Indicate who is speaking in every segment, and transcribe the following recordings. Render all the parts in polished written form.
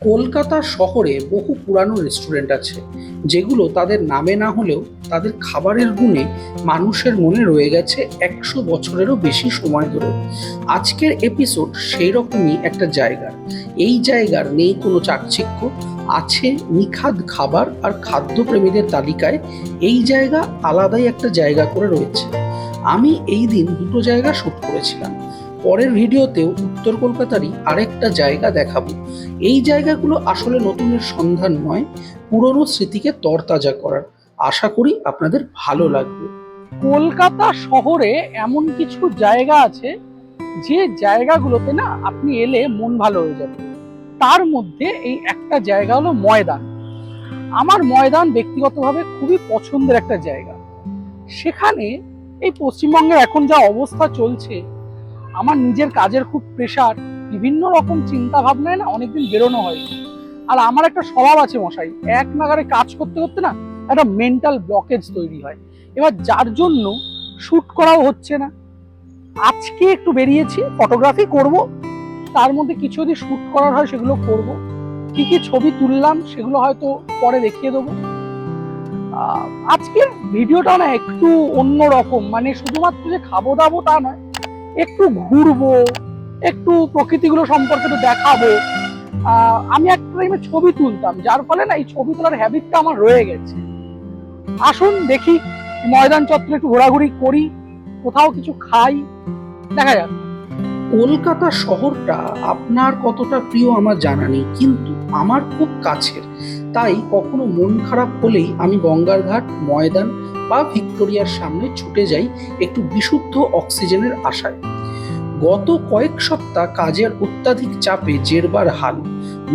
Speaker 1: কলকাতা শহরে বহু পুরানো রেস্টুরেন্ট আছে, যেগুলো তাদের নামে না হলেও তাদের খাবারের গুণে মানুষের মনে রয়ে গেছে 100 বছরেরও বেশি সময় ধরে। আজকের এপিসোড সেই রকমই একটা জায়গার। এই জায়গার নেই কোনো চাকচিক্য, আছে নিখাদ খাবার আর খাদ্যপ্রেমীদের তালিকায় এই জায়গা আলাদাই একটা জায়গা করে রয়েছে। আমি এই দিন দুটো জায়গা শ্যুট করেছিলাম। পরের ভিডিওতেও উত্তর কলকাতারই আরেকটা জায়গা দেখাবো। এই জায়গাগুলো আসলে নতুনের সন্ধান নয়, পুরনো স্মৃতিকে তরতাজা করার। আশা করি আপনাদের ভালো লাগবে।
Speaker 2: কলকাতা শহরে এমন কিছু জায়গা আছে যে জায়গাগুলোতে না আপনি এলে মন ভালো হয়ে যাবে। তার মধ্যে এই একটা জায়গা হলো ময়দান। আমার ময়দান ব্যক্তিগতভাবে খুবই পছন্দের একটা জায়গা। সেখানে এই পশ্চিমবঙ্গের এখন যা অবস্থা চলছে, আমার নিজের কাজের খুব প্রেশার, বিভিন্ন রকম চিন্তা ভাবনায় না অনেকদিন বেরোনো হয়। আর আমার একটা স্বভাব আছে মশাই, এক নাগারে কাজ করতে করতে না একটা মেন্টাল ব্লকেজ তৈরি হয়। এবার যার জন্য শুট করাও হচ্ছে না। আজকে একটু বেরিয়েছি, ফটোগ্রাফি করব, তার মধ্যে কিছু যদি শুট করার হয় সেগুলো করব। কি কি ছবি তুললাম সেগুলো হয়তো পরে দেখিয়ে দেবো। আজকের ভিডিওটা না একটু অন্যরকম, মানে শুধুমাত্র যে খাবো দাবো তা নয়, একটু ঘুরবো, একটু প্রকৃতিগুলো সম্পর্কে একটু দেখাবো। আমি একটা টাইমে ছবি তুলতাম, যার ফলে না এই ছবি তোলার হ্যাবিটটা আমার রয়ে গেছে। আসুন দেখি, ময়দান চত্বরে একটু ঘোরাঘুরি করি, কোথাও কিছু খাই, দেখা যাক।
Speaker 1: কলকাতা শহরটা আপনার কতটা প্রিয় আমার জানা নেই, কিন্তু আমার খুব কাছের। তাই কখনো মন খারাপ হলেই আমি গঙ্গার ঘাট, ময়দান বা ভিক্টোরিয়ার সামনে ছুটে যাই একটু বিশুদ্ধ অক্সিজেনের আশায়। গত কয়েক সপ্তাহ কাজের অত্যাধিক চাপে জেরবার হাল,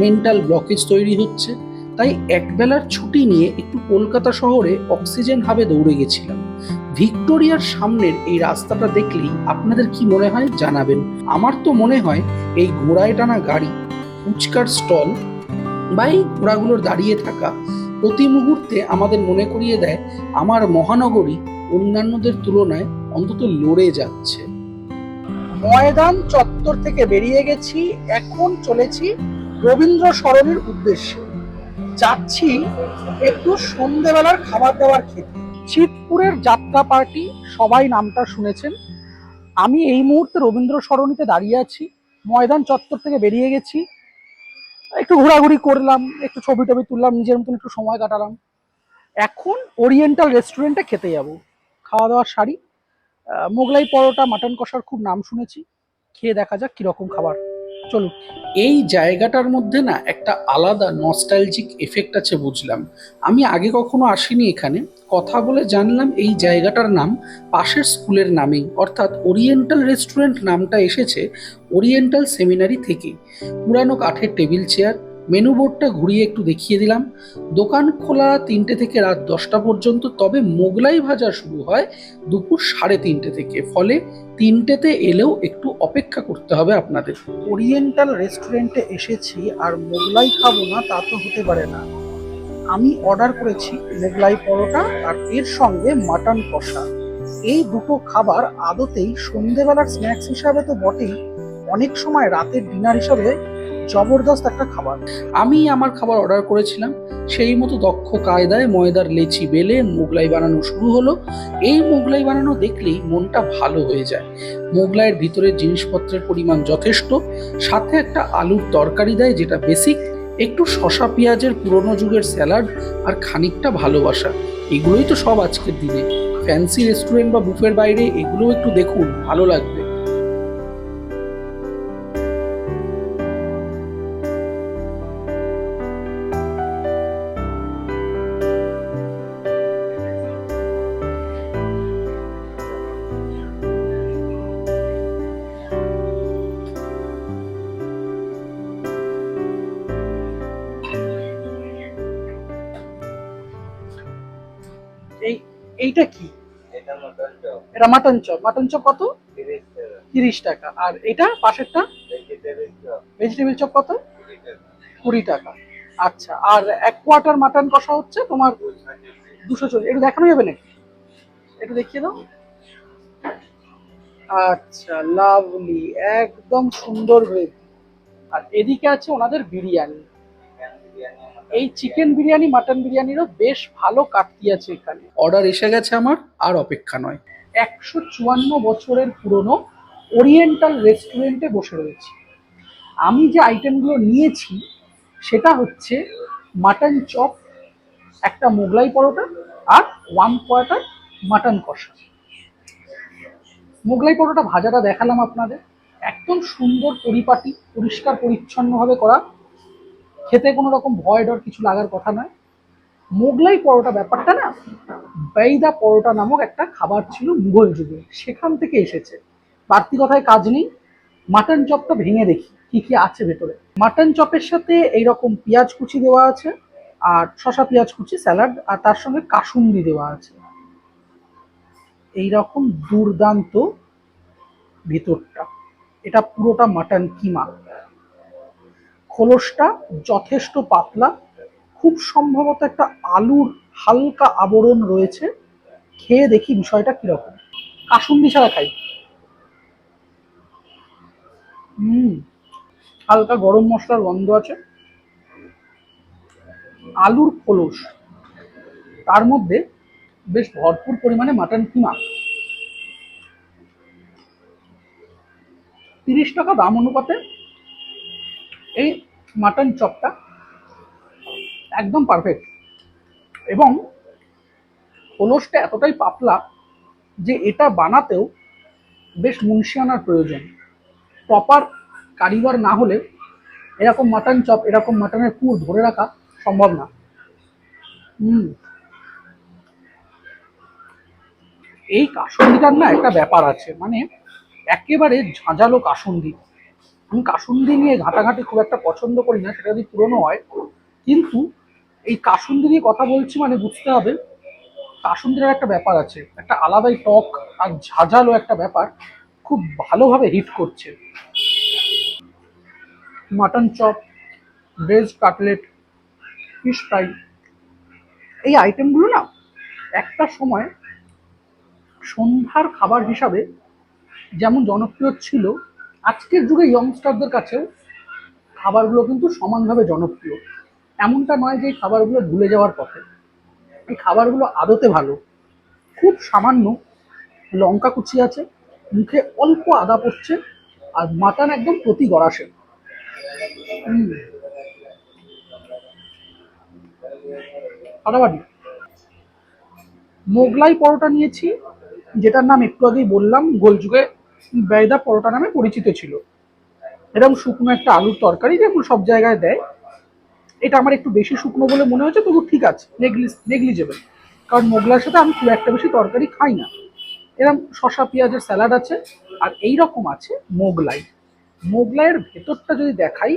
Speaker 1: মেন্টাল ব্লকেজ তৈরি হচ্ছে। তাই একবেলার ছুটি নিয়ে একটু কলকাতা শহরে অক্সিজেন হাবে দৌড়ে গেছিলাম। ভিক্টোরিয়ার সামনের এই রাস্তাটা দেখলেই আপনাদের কি মনে হয় জানাবেন। আমার তো মনে হয় এই ঘোড়ায় টানা গাড়ি, ফুচকার স্টল বা এই ঘোড়াগুলোর দাঁড়িয়ে থাকা প্রতি মুহূর্তে আমাদের মনে করিয়ে দেয় আমার মহানগরী অন্যান্যদের তুলনায় অন্তত লড়ে যাচ্ছে।
Speaker 2: ময়দান চত্বর থেকে বেরিয়ে গেছি, এখন চলেছি রবীন্দ্র সরণির উদ্দেশ্যে। যাচ্ছি একটু সন্ধ্যেবেলার খাবার দাবার খেতে। চিতপুরের যাত্রা পার্টি, সবাই নামটা শুনেছেন। আমি এই মুহূর্তে রবীন্দ্র সরণিতে দাঁড়িয়ে আছি, ময়দান চত্বর থেকে বেরিয়ে গেছি, একটু ঘোরাঘুরি করলাম, একটু ছবি টবি তুললাম, নিজের মতন একটু সময় কাটালাম। এখন ওরিয়েন্টাল রেস্টুরেন্টে খেতে যাব, খাওয়া দাওয়ার সারি। মোগলাই পরোটা, মাটন কষার খুব নাম শুনেছি, খেয়ে দেখা যাক কিরকম খাবার। চলুন।
Speaker 1: এই জায়গাটার মধ্যে না একটা আলাদা নস্টালজিক এফেক্ট আছে বুঝলাম। আমি আগে কখনো আসিনি এখানে। কথা বলে জানলাম এই জায়গাটার নাম পাশের স্কুলের নামেই, অর্থাৎ ওরিয়েন্টাল রেস্টুরেন্ট নামটা এসেছে ওরিয়েন্টাল সেমিনারি থেকে। পুরানো কাঠের টেবিল চেয়ার, মেনু বোর্ডটা ঘুরিয়ে একটু দেখিয়ে দিলাম। দোকান খোলা 3টে থেকে রাত 10টা পর্যন্ত, তবে মোগলাই ভাজা শুরু হয় দুপুর 3:30 থেকে। ফলে 3টেতে এলেও একটু অপেক্ষা করতে হবে আপনাদের।
Speaker 2: ওরিয়েন্টাল রেস্টুরেন্টে এসেছি আর মোগলাই খাবো না তা তো হতে পারে না। আমি অর্ডার করেছি মোগলাই পরোটা আর এর সঙ্গে মাটন কষা। এই দুটো খাবার আদতেই সন্ধেবেলার স্ন্যাক্স হিসাবে তো বটেই, অনেক সময় রাতের ডিনার হিসাবে জবরদস্ত একটা খাবার।
Speaker 1: আমি আমার খাবার অর্ডার করেছিলাম, সেই মতো দক্ষ কায়দায় ময়দার লেচি বেলে মোগলাই বানানো শুরু হলো। এই মোগলাই বানানো দেখলেই মনটা ভালো হয়ে যায়। মোগলাইয়ের ভিতরের জিনিসপত্রের পরিমাণ যথেষ্ট, সাথে একটা আলুর তরকারি দেয় যেটা বেসিক, একটু শসা পেঁয়াজের পুরনো যুগের স্যালাড আর খানিকটা ভালোবাসা। এগুলোই তো সব আজকের দিনে। ফ্যান্সি রেস্টুরেন্ট বা বুফের বাইরে এগুলোও একটু দেখুন, ভালো লাগবে।
Speaker 2: এই এইটা কি? এটা মাটন চপ। মাটন চপ কত? 30 টাকা। আর এটা পাশেরটা ভেজিটেবিল চপ কত? 20 টাকা। আচ্ছা, আর এক কোয়ার্টার মাটন কষা হচ্ছে তোমার 240। একটু দেখানো যাবে নাকি? একটু দেখিয়ে দাও। আচ্ছা, লাভলি, একদম সুন্দর হয়েছে। আর এদিকে আছে ওনাদের বিরিয়ানি। এই চিকেন বিরিয়ানি মাটন বিরিয়ানিরও বেশ ভালো কাটতি আছে এখানে।
Speaker 1: অর্ডার এসে গেছে আমার, আর অপেক্ষা নয়।
Speaker 2: 154 বছরের পুরনো ওরিয়েন্টাল রেস্টুরেন্টে বসে রয়েছি। আমি যে আইটেমগুলো নিয়েছি সেটা হচ্ছে মাটন চপ, একটা মোগলাই পরোটা, আর 1 কোয়ার্টার মাটন কষা। মোগলাই পরোটা ভাজাটা দেখালাম আপনাদের, একদম সুন্দর পরিপাটি পরিষ্কার পরিচ্ছন্নভাবে করা, খেতে কোনো রকম ভয় ডর কিছু লাগার কথা নয়। মোগলাই পরোটা ব্যাপারটা না, বেইদা পরোটা নামক একটা খাবার ছিল মুঘল যুগে, সেখান থেকে এসেছে। বাড়তি কথায় কাজ নেই, মাটন চপটা ভেঙে দেখি কি কি আছে ভেতরে। মাটন চপের সাথে এইরকম পেঁয়াজ কুচি দেওয়া আছে, আর শসা পেঁয়াজ কুচি স্যালাড, আর তার সঙ্গে কাসুন্দি দেওয়া আছে। এইরকম দুর্দান্ত ভিতরটা, এটা পুরোটা মাটন কিমা। খোলসটা যথেষ্ট পাতলা, খুব সম্ভবত একটা আলুর হালকা আবরণ রয়েছে। খেয়ে দেখি বিষয়টা কিরকম। কাসুন্দি ছাড়া খাই। হালকা গরম মশলার গন্ধ আছে, আলুর খোলস, তার মধ্যে বেশ ভরপুর পরিমাণে মাটন কিমা। 30 টাকা দাম অনুপাতে এই মাটন চপটা একদম পারফেক্ট। এবং খোলসটা এতটাই পাতলা যে এটা বানাতেও বেশ মুনশিয়ানার প্রয়োজন। প্রপার কারিগর না হলে এরকম মাটন চপ, এরকম মাটনের পুর ধরে রাখা সম্ভব না। এই কাসুন্দিটার না একটা ব্যাপার আছে, মানে একেবারে ঝাঁঝালো কাসুন্দি। আমি কাসুন্দি নিয়ে ঘাটাঘাটি খুব একটা পছন্দ করি না, সেটা যদি পুরনো হয়। কিন্তু এই কাসুন্দি নিয়ে কথা বলছি মানে বুঝতে হবে কাসুন্দির একটা ব্যাপার আছে, একটা আলাদাই টক আর ঝাঁঝালো একটা ব্যাপার খুব ভালোভাবে হিট করছে। Mutton chop, veg cutlet, fish fry, এই আইটেমগুলো না একটা সময় সন্ধ্যার খাবার হিসাবে যেমন জনপ্রিয় ছিল, আজকের যুগে ইয়ংস্টারদের কাছেও খাবারগুলো কিন্তু সমানভাবে জনপ্রিয়। এমনটা নয় যে এই খাবারগুলো ভুলে যাওয়ার পথে। এই খাবারগুলো আদতে ভালো। খুব সামান্য লঙ্কা কুচি আছে, মুখে অল্প আদা পড়ছে, আর মাটন একদম প্রতি গড়াসে। ফাটাফাটি। মোগলাই পরোটা নিয়েছি, যেটার নাম একটু আগেই বললাম, গোলযুগে বেয়দা পরোটা নামে পরিচিত ছিল। এরকম শুকনো একটা আলুর তরকারি যেমন সব জায়গায় দেয়, এটা আমার একটু বেশি শুকনো বলে মনে হচ্ছে, তবু ঠিক আছে, নেগলিজেবল। কারণ মোগলাইয়ের সাথে আমি খুব একটা বেশি তরকারি খাই না। এরকম শসা পেঁয়াজের স্যালাড আছে, আর এই রকম আছে মোগলাই। মোগলাইয়ের ভেতরটা যদি দেখাই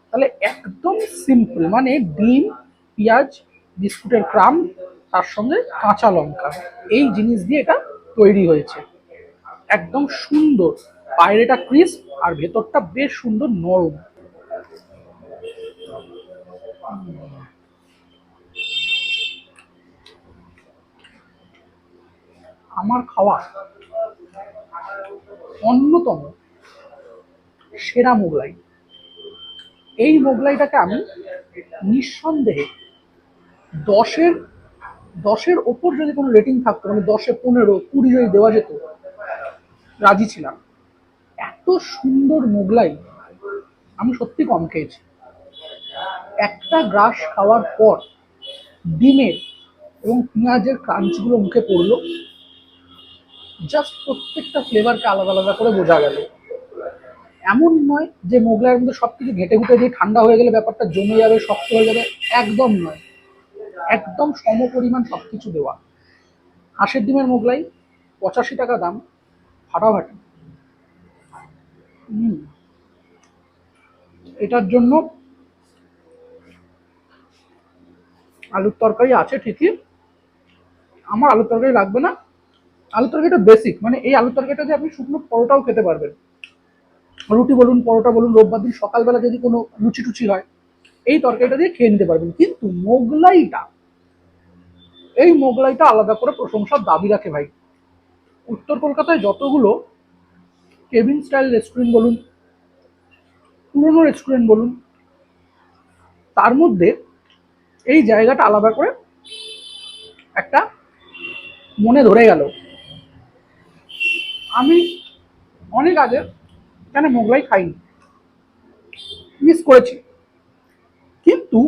Speaker 2: তাহলে একদম সিম্পল, মানে ডিম, পেঁয়াজ, বিস্কুটের ক্রাম, তার সঙ্গে কাঁচা লঙ্কা, এই জিনিস দিয়ে এটা তৈরি হয়েছে। একদম সুন্দর, বাইরেটা ক্রিস্প আর ভেতরটা বেশ সুন্দর নরম। আমার খাওয়া অন্যতম সেরা মোগলাই। এই মোগলাইটাকে আমি নিঃসন্দেহে 10-এর 10-এর ওপর যদি কোনো রেটিং থাকতো, মানে 10-এ 15, 20 যদি দেওয়া যেত, রাজি ছিলাম। এত সুন্দর মোগলাই আমি সত্যি কম খেয়েছি। একটা গ্রাস খাওয়ার পর ডিমের এবং পেঁয়াজের ক্রাঞ্চগুলো মুখে পড়লো, জাস্ট প্রত্যেকটা ফ্লেভারকে আলাদা আলাদা করে বোঝা গেল। এমন নয় যে মোগলাইয়ের মধ্যে সবকিছু ঘেটে ঘুটে দিয়ে ঠান্ডা হয়ে গেলে ব্যাপারটা জমে যাবে, শক্ত হয়ে যাবে, একদম নয়। একদম সম পরিমাণ সবকিছু দেওয়া। হাঁসের ডিমের মোগলাই, 85 টাকা দাম, ফাটাফাটি। এটার জন্য আলুর তরকারি আছে ঠিকই, আমার আলুর তরকারি লাগবে না। আলুর তরকারিটা বেসিক, মানে এই আলুর তরকারিটা দিয়ে আপনি শুকনো পরোটাও খেতে পারবেন, রুটি বলুন পরোটা বলুন, রোববার দিন সকালবেলা যদি কোনো লুচি টুচি হয়, এই তরকারিটা দিয়ে খেয়ে নিতে পারবেন। কিন্তু মোগলাইটা, এই মোগলাইটা আলাদা করে প্রশংসার দাবি রাখে ভাই। উত্তর কলকাতায় যতগুলো কেবিন স্টাইল রেস্টুরেন্ট বলুন, পুরোনো রেস্টুরেন্ট বলুন, তার মধ্যে এই জায়গাটা আলাদা করে একটা মনে ধরে গেল। আমি অনেক আগে এখানে মোগলাই খাইনি, মিস করেছি, কিন্তু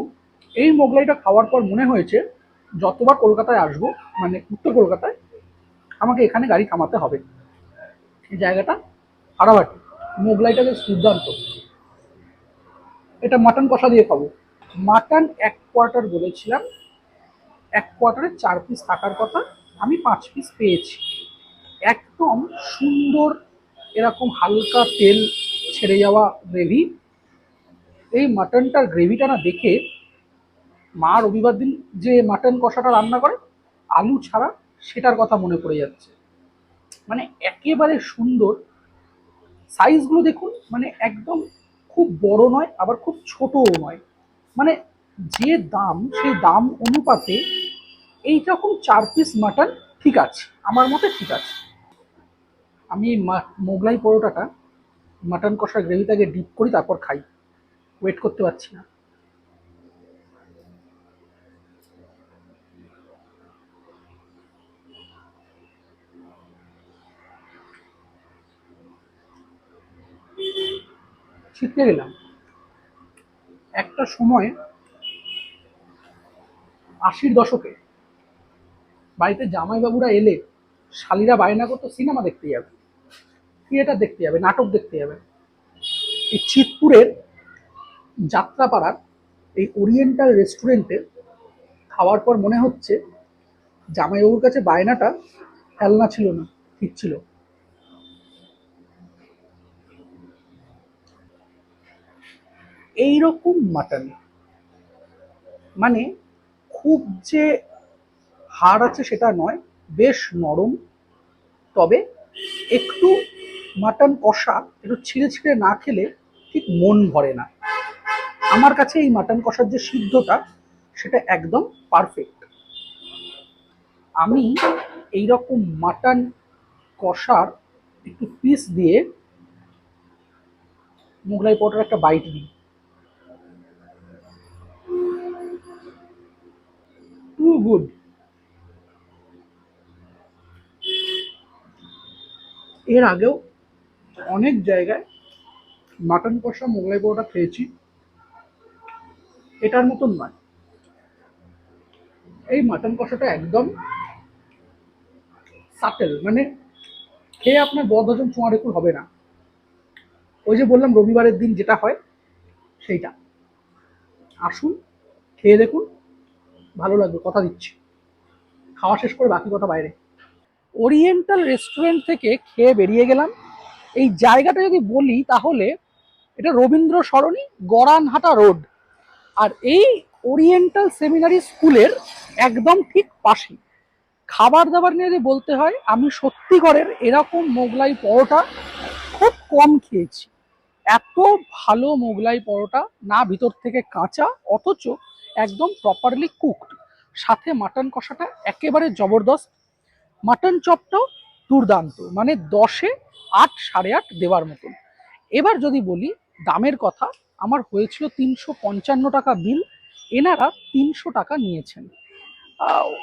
Speaker 2: এই মোগলাইটা খাওয়ার পর মনে হয়েছে যতবার কলকাতায় আসবো, মানে উত্তর কলকাতায়, আমাকে এখানে গাড়ি থামাতে হবে। এই জায়গাটা ফাড়াবাটি, মোগলাইটা বেশ দুর্দান্ত। এটা মাটন কষা দিয়ে খাবো। মাটন 1 কোয়ার্টার বলেছিলাম, 1 কোয়ার্টারে 4 পিস থাকার কথা, আমি 5 পিস পেয়েছি। একদম সুন্দর এরকম হালকা তেল ছেড়ে যাওয়া গ্রেভি। এই মাটনটার গ্রেভিটা না দেখে মা রবিবার দিন যে মাটন কষাটা রান্না করে আলু ছাড়া, সেটার কথা মনে পড়ে যাচ্ছে। মানে একেবারে সুন্দর। সাইজগুলো দেখুন, মানে একদম খুব বড় নয়, আবার খুব ছোটও নয়। মানে যে দাম, সেই দাম অনুপাতে এইরকম 4 পিস মাটন ঠিক আছে, আমার মতে ঠিক আছে। আমি মোগলাই পরোটাটা মাটন কষা গ্রেভিটাকে ডিপ করি, তারপর খাই। ওয়েট করতে পারছি না। শিখতে গেলাম একটা সময় 80-র দশকে বাড়িতে জামাইবাবুরা এলে শালিরা বায়না করতো সিনেমা দেখতে যাবে, থিয়েটার দেখতে যাবে, নাটক দেখতে যাবে। এই চিতপুরের যাত্রাপাড়ার এই ওরিয়েন্টাল রেস্টুরেন্টে খাওয়ার পর মনে হচ্ছে জামাইবাবুর কাছে বায়নাটা খেলনা ছিল না, ঠিক ছিল। এইরকম মাটন, মানে খুব যে হাড় আছে সেটা নয়, বেশ নরম। তবে একটু মাটন কষা একটু ছিঁড়ে ছিঁড়ে না খেলে ঠিক মন ভরে না। আমার কাছে এই মাটন কষার যে সিদ্ধটা, সেটা একদম পারফেক্ট। আমি এইরকম মাটন কষার একটু পিস দিয়ে মোগলাই পরোটার একটা বাইট দিই। Too good. এর আগেও অনেক জায়গায় মাটন কষা মোগলাই পরোটা খেয়েছি, এটার মতন নয়। এই মাটন কষাটা একদম সাটেল, মানে খেয়ে আপনার বদহজম চোঁয়ারেকুল হবে না। ওই যে বললাম রবিবারের দিন যেটা হয় সেইটা। আসুন, খেয়ে দেখুন, ভালো লাগবে, কথা দিচ্ছি। খাওয়া শেষ করে বাকি কথা বাইরে। ওরিয়েন্টাল রেস্টুরেন্ট থেকে খেয়ে বেরিয়ে গেলাম। এই জায়গাটা যদি বলি তাহলে এটা রবীন্দ্র সরণি, গড়ানহাটা রোড। আর এই ওরিয়েন্টাল সেমিনারি স্কুলের একদম ঠিক পাশে। খাবার দাবার নিয়ে যদি বলতে হয়, আমি সত্যিকারের এরকম মোগলাই পরোটা খুব কম খেয়েছি। এত ভালো মোগলাই পরোটা, না ভিতর থেকে কাঁচা, অথচ একদম প্রপারলি কুকড। সাথে মাটন কষাটা একেবারে জবরদস্ত। মাটন চপটাও দুর্দান্ত, মানে 10-এ 8, 8.5 দেওয়ার মতন। এবার যদি বলি দামের কথা, আমার হয়েছিল 355 টাকা বিল, এনারা 300 টাকা নিয়েছেন।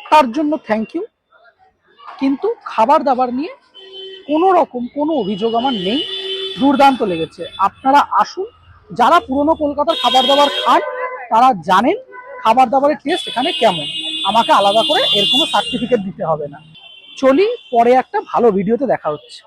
Speaker 2: তার জন্য থ্যাংক ইউ। কিন্তু খাবার দাবার নিয়ে কোনো রকম কোনো অভিযোগ আমার নেই, দুর্দান্ত লেগেছে। আপনারা আসুন, যারা পুরনো কলকাতার খাবার দাবার খান তারা জানেন খাবার দাবারের টেস্ট এখানে কেমন। আমাকে আলাদা করে এর কোনো সার্টিফিকেট দিতে হবে না। চলি, পরে একটা ভালো ভিডিওতে দেখা হচ্ছে।